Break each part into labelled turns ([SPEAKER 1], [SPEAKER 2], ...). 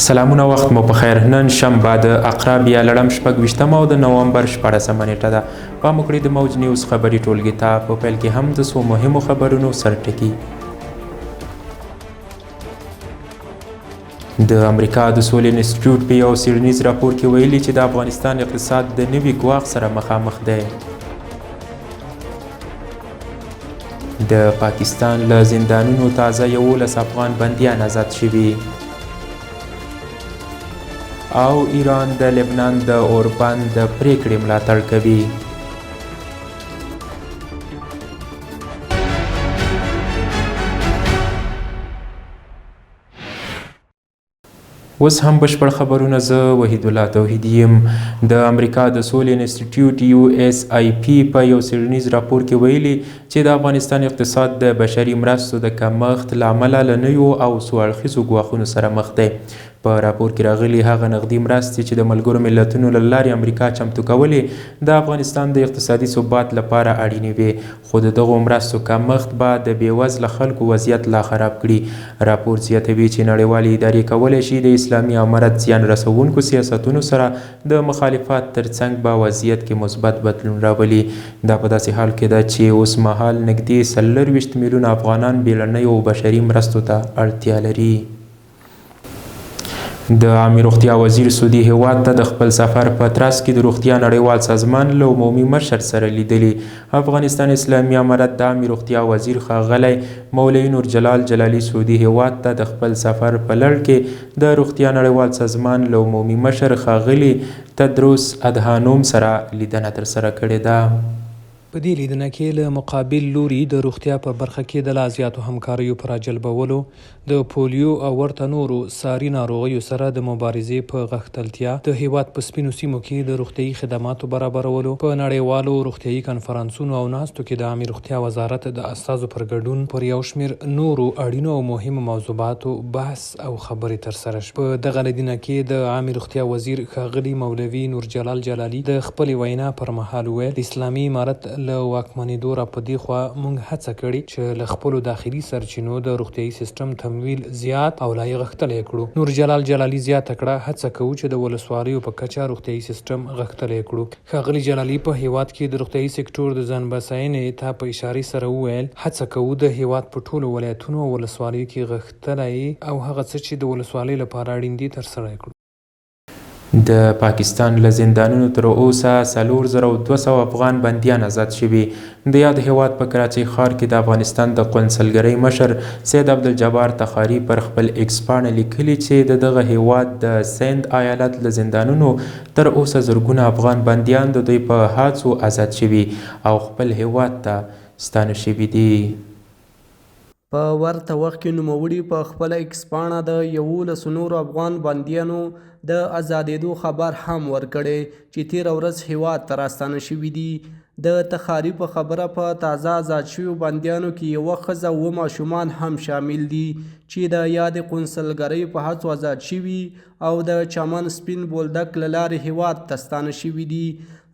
[SPEAKER 1] سلامونه وخت مو په خیر. نن شنبه د عقرب یا لړم 26 او د نوامبر 14 نیټه ده. پام وکړئ د موج نیوز خبري ټولګي ته. په پیل کې هم د څو مهمو خبرونو سرټکي. د امریکا د سولې انسټیټیوټ په یو څیړنیز راپور کې ویلي چې د افغانستان اقتصاد د نوي ګواښ سره مخامخ دی. د پاکستان له زندانونو تازه 11 افغان بندیان آزاد شوي. او ایران د لبنان د اوربند د پریکړې ملاتړ کوي. اوس هم بشپړ خبرونه. زه وحید الله توحیدی یم. د امریکا د سولې انسټیټیوټ USIP په یو څیړنیز راپور کې ویلي چې د افغانستان اقتصاد د بشري مرستو د کمښت له امله له نویو او څو اړخیزو ګواښونو سره مخ دی. په راپور کې راغلي هغه نقدي مرستې چې د ملګرو ملتونو له لارې امریکا چمتو کولې د افغانستان د اقتصادي ثبات لپاره اړینې وې، خو د دغو مرستو کمښت به د بېوزله خلکو وضعیت لا خراب کړي. راپور زیاتوي چې نړیوالې ادارې کولی شي د اسلامي امارت زیان رسوونکو سیاستونو سره د مخالفت ترڅنګ به وضعیت کې مثبت بدلون راولي. دا په داسې حال کې ده چې اوس مهال نږدې 24 میلیونه افغانان بیړنیو بشري مرستو ته اړتیا لري. د عامې روغتیا وزیر سعودي هیواد ته د خپل سفر په ترڅ کې د روغتیا نړیوال سازمان له عمومي مشر سره لیدلي. افغانستان اسلامي امارت د عامې روغتیا وزیر ښاغلی مولوي نور جلال جلالي سعودي هیواد ته د خپل سفر په لړ کې د روغتیا نړیوال سازمان له عمومي مشر ښاغلي تدروس ادهانوم سره لیدنه ترسره کړې ده.
[SPEAKER 2] په دې لیدنه کې له مقابل لوري د روغتیا په برخه کې د لا زیاتو همکاریو پر راجلبولو، د پولیو او ورته نورو ساري ناروغیو سره د مبارزې په غښتلتیا، د هیواد په سپینو سیمو کې د روغتیايي خدماتو برابرولو، په نړیوالو روغتیايي کنفرانسونو او ناستو کې د عامې روغتیا وزارت د استازو پر ګډون پر یو شمېر نورو اړینو او مهمو موضوعاتو بحث او خبرې ترسره شوې. په دغه لیدنه کې د عامې روغتیا وزیر ښاغلي مولوي نور جلال جلالي د خپلې وینا پر مهال وویل د اسلامي امارت له واکمنېدو را په دې خوا موږ هڅه کړې چې له خپلو داخلي سرچینو د روغتیايي سیسټم تمویل زیات او لا یې غښتلی کړو. نور جلال جلالي زیاته کړه هڅه کوو چې د ولسوالیو په کچه روغتیايي سیسټم غښتلی کړو. ښاغلي جلالي په هیواد کې د روغتیايي سکتور د ځان بساینې ته په اشارې سره وویل هڅه کوو د هیواد په ټولو ولایتونو او ولسوالیو کې غښتلی او هغه څه چې د ولسوالۍ لپاره اړین دي ترسره کړو.
[SPEAKER 1] د پاکستان له زندانونو تر اوسه 4200 افغان بندیان آزاد شوي. د یاد هیواد په کراچۍ ښار کې د افغانستان د قونسلګرۍ مشر سید عبدالجبار تخاري پر خپل ایکس پاڼه لیکلي چې د دغه هیواد د سند ایالت له زندانونو تر اوسه زرګونه افغان بندیان د دوی په هڅو آزاد شوي او خپل هیواد ته ستانه شوي دي.
[SPEAKER 3] په ورته وخت کې نوموړي په خپله ایکس پاڼه د 11 نورو افغان بندیانو د ازادېدو خبر هم ورکړی چې تېره ورځ هیواد ته راستانه شوي دي. د تخاري په خبره په تازه آزاد شویو بندیانو کې یوه ښځه و ماشومان هم شامل دي چې د یادې قونسلګرۍ په هڅو آزاد شوي او د چمن سپین بولدک له لارې هیواد ته ستانه شوي دي.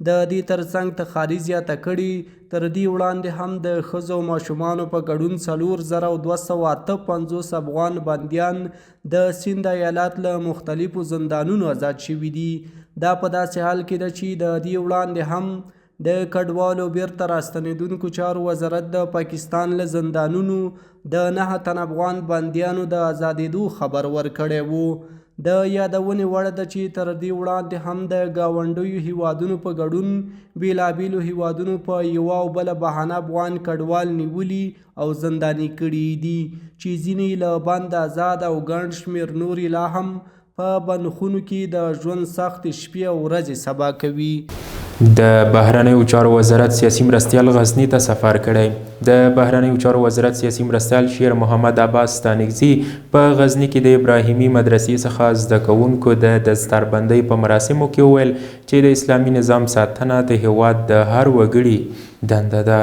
[SPEAKER 3] د دې ترڅنګ تخاري زیاته کړي تر دې وړاندې هم د ښځو او ماشومانو په ګډون 4258 افغان بندیان د سند ایالت له مختلفو زندانونو آزاد شوي دي. دا په داسې حال کې ده چې د دې وړاندې هم د کډوالو بیرته راستنېدونکو چارو وزارت د پاکستان له زندانونو د 9 تن افغان بندیانو د آزادېدو خبر ورکړی و. د یادونې وړ ده چې تر دې وړاندې هم د ګاونډیو هیوادونو په ګډون بیلابیلو هیوادونو په یوه او بله بهانه افغان کډوال نیولي او زنداني کړي دي چې ځینې له بند آزاد او ګڼ شمېر نورې لا هم په بندخونو کې د ژوند سختې شپې او ورځې سبا کوي.
[SPEAKER 1] د بهرنیو چارو وزارت سیاسي مرستیال غزني ته سفر کړی. د بهرنیو چارو وزارت سیاسي مرستیال شیر محمد عباس ستانکزي په غزني کې د ابراهیمي مدرسې څخه زده کوونکو د دستاربندۍ په مراسمو کې وویل چې د اسلامي نظام ساتنه د هیواد د هر وګړي دنده ده.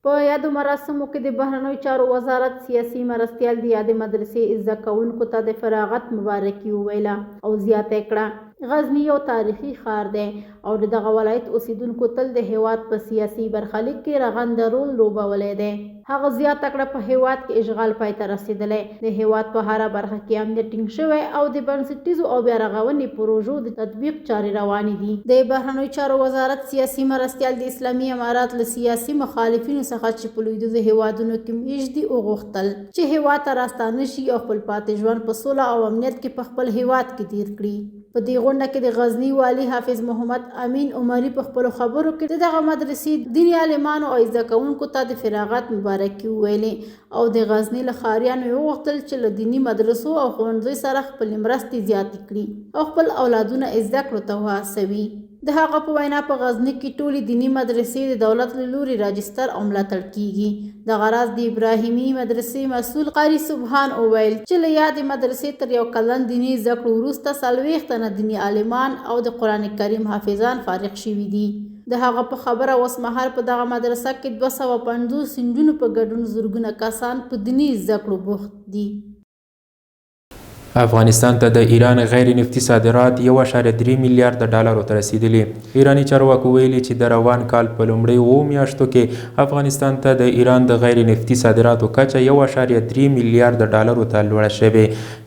[SPEAKER 4] په یادو مراسمو کې د بهرنیو چارو وزارت سیاسي مرستیال د یادې مدرسې زده کوونکو ته د فراغت مبارکي وویله او زیاته کړه غزنی یو تاریخي ښار دی او د دغه ولایت اوسیدونکو تل د هیواد په سیاسي برخلیک کې رغنده رول لوبولی دی. هغه زیاته کړه په هیواد کې اشغال پای ته رسېدلی، د هیواد په هره برخه کې امنیت ټینګ شوی او د بنسټیزو او بیا رغونې پروژو د تطبیق چارې روانې دي. د بهرنیو چارو وزارت سیاسي مرستیال د اسلامي امارات له سیاسي مخالفینو څخه چې په لویدیځو هیوادونو کې میشت دي وغوښتل چې هیواد ته راستانه شي او خپل پاتې ژوند په سوله او امنیت کې په خپل هیواد کې تیر کړي. په دې غونډه کې د غزنی والي حافظ محمد امین عمري په خپلو خبرو کې د دغه مدرسې دیني عالمانو او زده کوونکو ته د فراغت مبارکي وویلې او د غزنی له ښاریانو وغوښتل چې له دیني مدرسو او ښوونځیو سره خپلې مرستې زیاتې کړي او خپل اولادونه زده کړو ته وهڅوي. د هغه په وینا په غزنی کې ټولې دیني مدرسې د دولت له لوري راجستر او ملاتړ کیږي. دغه راز د ابراهیمي مدرسې مسؤل قاري سبحان وویل چې له یادې مدرسې تر یو کلن دیني زده کړو وروسته 40 تنه دیني عالمان او د قرآن کریم حافظان فارغ شوي دي. د هغه په خبره اوس مهال په دغه مدرسه کې 250 نجونو په ګډون زرګونه کسان په دیني زده کړو بوخت دي.
[SPEAKER 1] افغانستان ته د ایران غیر نفتي صادرات 1.3 میلیارډ ډالرو ته رسیدلي. ایراني چارواکو ویلي چې د روان کال په لومړۍ 7 میاشتو کې افغانستان ته د ایران د غیر نفتي صادراتو کچه 1.3 میلیارډ ډالرو ته لوړه شوې.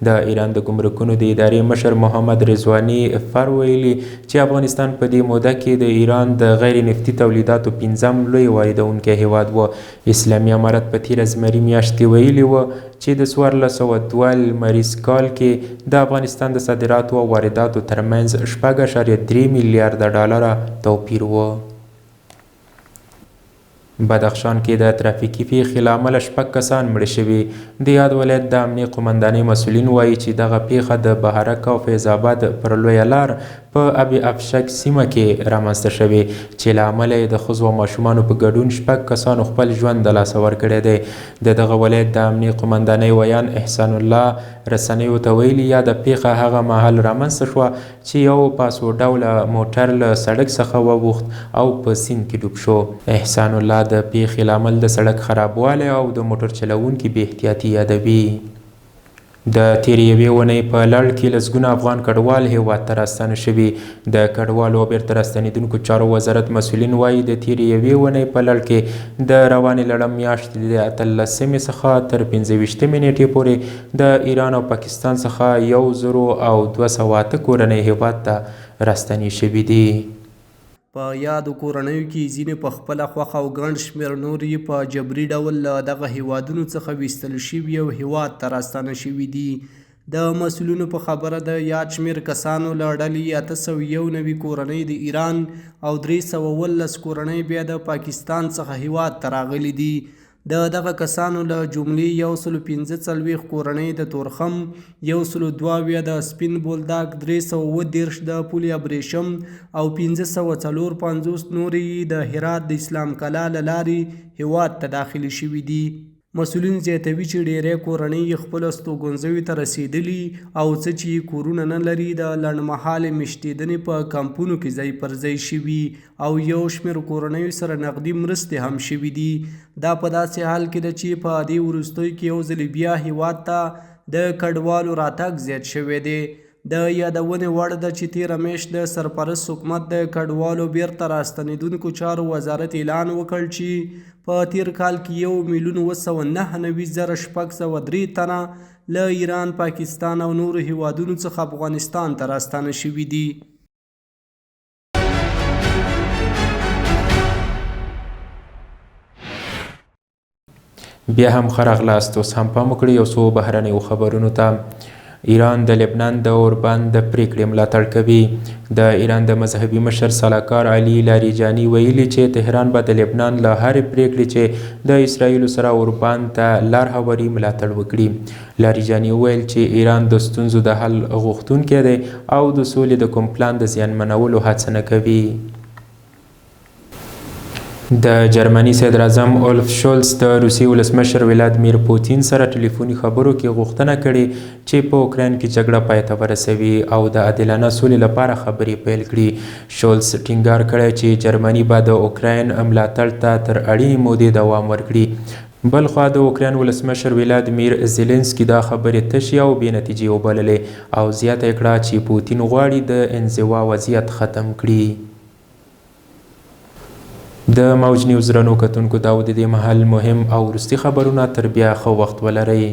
[SPEAKER 1] د ایران د ګمرکونو د ادارې مشر محمد رضواني فر ویلي چې افغانستان په دې موده کې د ایران د غیر نفتي تولیداتو 5م لوی واردونکی هیواد و. اسلامي امارت په تیره زمري میاشت کې ویلي و چې د 1402 لمریز کال کې د افغانستان د صادراتو او وارداتو ترمنځ 4.3 میلیارډ ډالره توپیر و. بدخشان کې د ترافیکي پیښې له امله 6 کسان مړه شوي. د یاد ولایت د امنیه قمندانۍ مسؤلین وایي چې دغه پیښه د بهارک او فیض آباد پر لویه لار په ابي افشک سیمه کې رامنځته شوې چې له امله یې د ښځو او ماشومانو په ګډون 6 کسانو خپل ژوند د لاسه ورکړی دی. د دغه ولایت د امنیه قمندانۍ ویان احسان الله رسنیو ته ویلي یاده پیښه هغه مهال رامنځته شوه چې یو پاسو ډوله موټر له سړک څخه ووښت او په سیند کې ډوب شو. احسان الله د پیښې لامل د سړک خرابوالی او د موټر چلوونکي بې احتیاطي یادوي. د تیرې یوې اونۍ په لړ کې لسګونه افغان کډوال هیواد ته راستانه شوي. د کډوالو او بیرته راستنېدونکو چارو وزارت مسؤلین وایي د تیرې یوې اونۍ په لړ کې د روانې لړم میاشتې د 18 څخه تر 25 نیټې پورې د ایران او پاکستان څخه 1208 کورنۍ هیواد ته راستنې شوي دي.
[SPEAKER 3] په یادو کورنیو کې ځینې په خپله خوښه او ګڼ شمېر نور یې په جبري ډول له دغه هیوادونو څخه ویستل شوي او هیواد ته راستانه شوي دي. د مسؤلینو په خبره د یاد شمېر کسانو له ډلې 891 کورنۍ د ایران او 319 کورنۍ بیا د پاکستان څخه هیواد ته راغلي دي. د دغه کسانو له جملې 145 کورنۍ د تورخم، 102 د سپین بولدک، 330 د پل ابریشم او 554 نورې د هرات د اسلام کلا له لارې هیواد ته داخلي شوي دي. مسؤلین زیاتوي چې ډیری کورنۍ خپلو استوګنځیو ته رسیدلي او څه چې کورونه نه لري د لنډمهالې میشتېدنې په کمپونو کې ځای پر ځای شوي او یو شمېر کورنیو سره نقدي مرستې هم شوي دي. دا په داسې حال کې ده چې په دې وروستیو کې یو ځل بیا هیواد ته د کډوالو راتګ زیات شوی دی. د یادونې وړ ده چې تېره میاشت د سرپرست حکومت د کډوالو بیرته راستنېدونکو چارو وزارت اعلان وکړ چې په تیر کال کې 1,999,603 تنه له ایران، پاکستان او نورو هیوادونو څخه افغانستان ته راستانه شوي دي.
[SPEAKER 1] بیا هم ښه راغلاست. اوس هم پام وکړئ یو څو بهرنیو خبرونو ته. ایران د لبنان د اوربان د پریکړې ملاتړ کوي. د ایران د مذهبي مشر سلاکار علي لاریجاني ویلي چې تهران به د لبنان له هرې پریکړې چې د اسرائیلو سره اوربان ته لار هواري ملاتړ وکړي. لاریجاني وویل چې ایران د ستونزو د حل غوښتونکی دی او د سولې د کوم پلان د زیانمنولو هڅه نه کوي. د جرمني صدر اعظم اولف شولز د روسیې ولسمشر ولادیمیر پوتین سره ټلیفوني خبرو کې غوښتنه کړې چې په اوکراین کې جګړه پای ته ورسوي او د عادلانه سولې لپاره خبرې پیل کړي. شولز ټینګار کړی چې جرمني به د اوکراین ملاتړ ته تر اړینې مودې دوام ورکړي. بل خوا د اوکراین ولسمشر ولادیمیر زیلنسکي دا خبرې تشې او بې نتیجې وبللې او زیاته یې کړه چې پوتین غواړي د انزوا وضعیت ختم کړي. د موج نیوز رڼو کتونکو دا و د دې مهال مهم او وروستي خبرونه. تر بیا ښه وخت ولرئ.